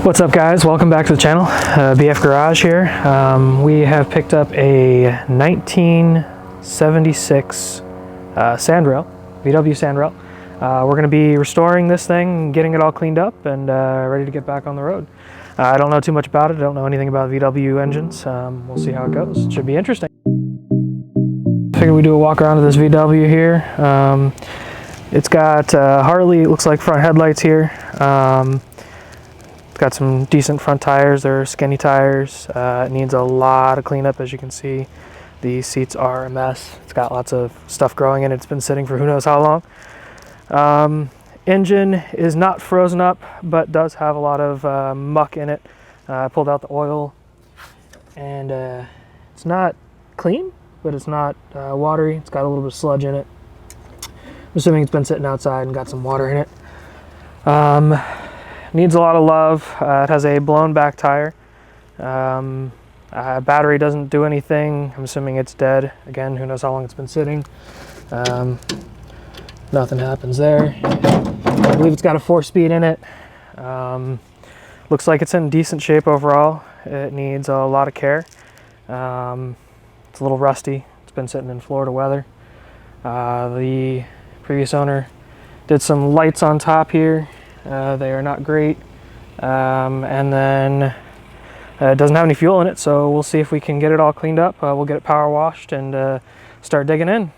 What's up, guys? Welcome back to the channel. BF Garage here. We have picked up a 1976 sandrail, VW sandrail. We're going to be restoring this thing, getting it all cleaned up, and ready to get back on the road. I don't know too much about it. I don't know anything about VW engines. We'll see how it goes. It should be interesting. Figured we'd do a walk around of this VW here. It's got Harley, it looks like, front headlights here. It's got some decent front tires. They're skinny tires. It needs a lot of cleanup, as you can see. The seats are a mess. It's got lots of stuff growing in it. It's been sitting for who knows how long. Engine is not frozen up, but does have a lot of muck in it. I pulled out the oil, and it's not clean, but it's not watery. It's got a little bit of sludge in it. I'm assuming it's been sitting outside and got some water in it. Needs a lot of love. It has a blown back tire. Battery doesn't do anything. I'm assuming it's dead. Again, who knows how long it's been sitting. Nothing happens there. I believe it's got a 4-speed in it. Looks like it's in decent shape overall. It needs a lot of care. It's a little rusty. It's been sitting in Florida weather. The previous owner did some lights on top here. They are not great. And then it doesn't have any fuel in it, so we'll see if we can get it all cleaned up. We'll get it power washed and start digging in.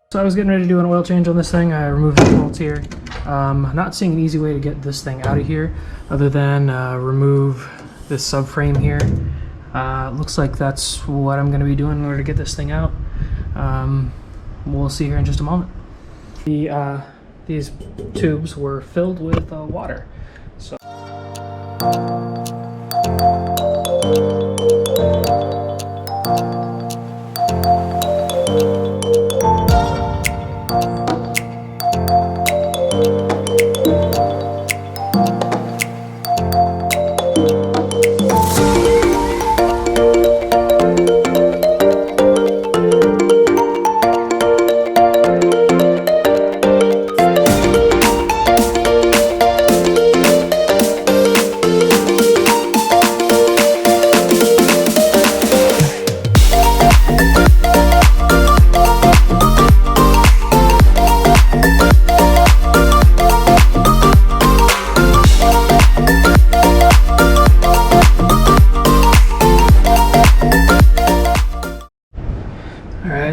So I was getting ready to do an oil change on this thing. I removed the bolts here. Not seeing an easy way to get this thing out of here other than remove this subframe here. Looks like that's what I'm going to be doing in order to get this thing out. We'll see here in just a moment. These tubes were filled with water. So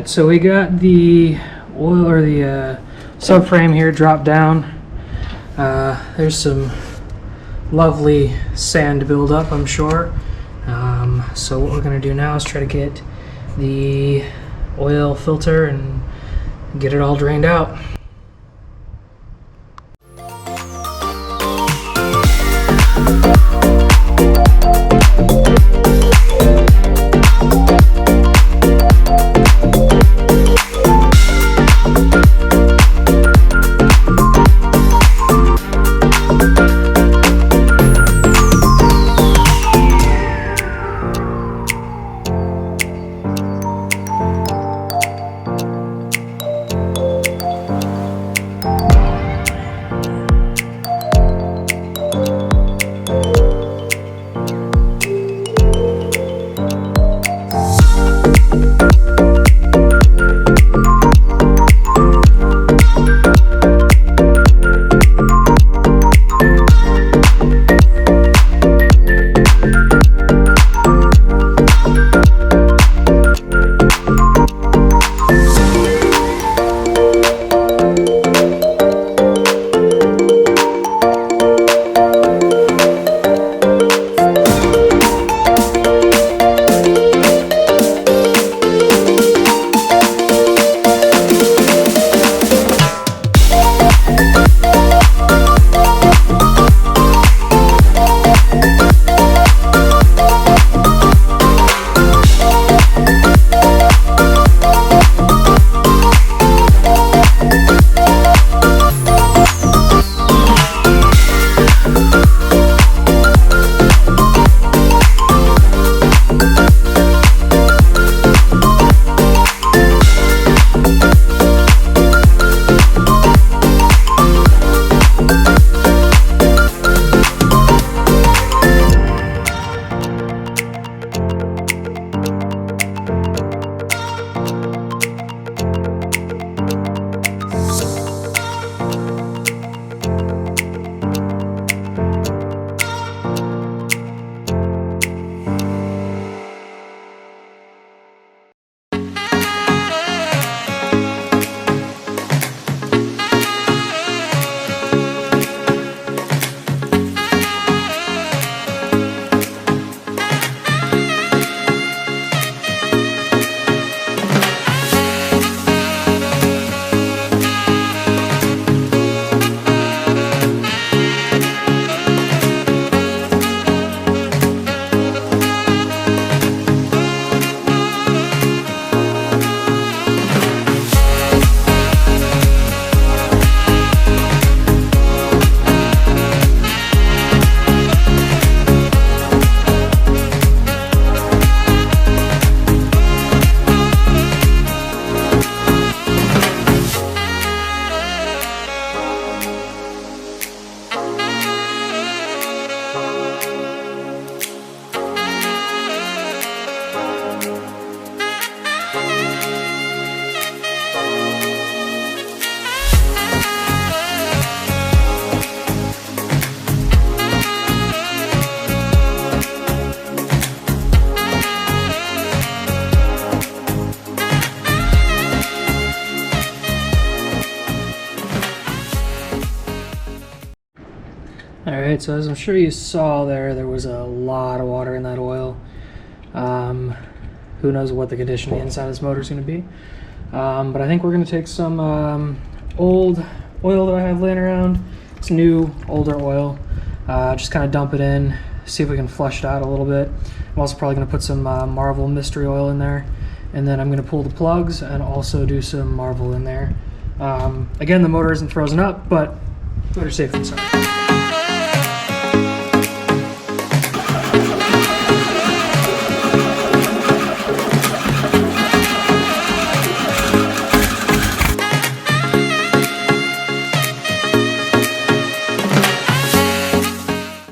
so we got the oil or the subframe here dropped down. There's some lovely sand buildup, I'm sure. So what we're going to do now is try to get the oil filter and get it all drained out. right, so as I'm sure you saw there was a lot of water in that oil. Who knows what the condition of the inside of this motor is going to be. But I think we're going to take some old oil that I have laying around. It's new, older oil. Just kind of dump it in, see if we can flush it out a little bit. I'm also probably going to put some Marvel mystery oil in there. And then I'm going to pull the plugs and also do some Marvel in there. Again, the motor isn't frozen up, but better safe than sorry.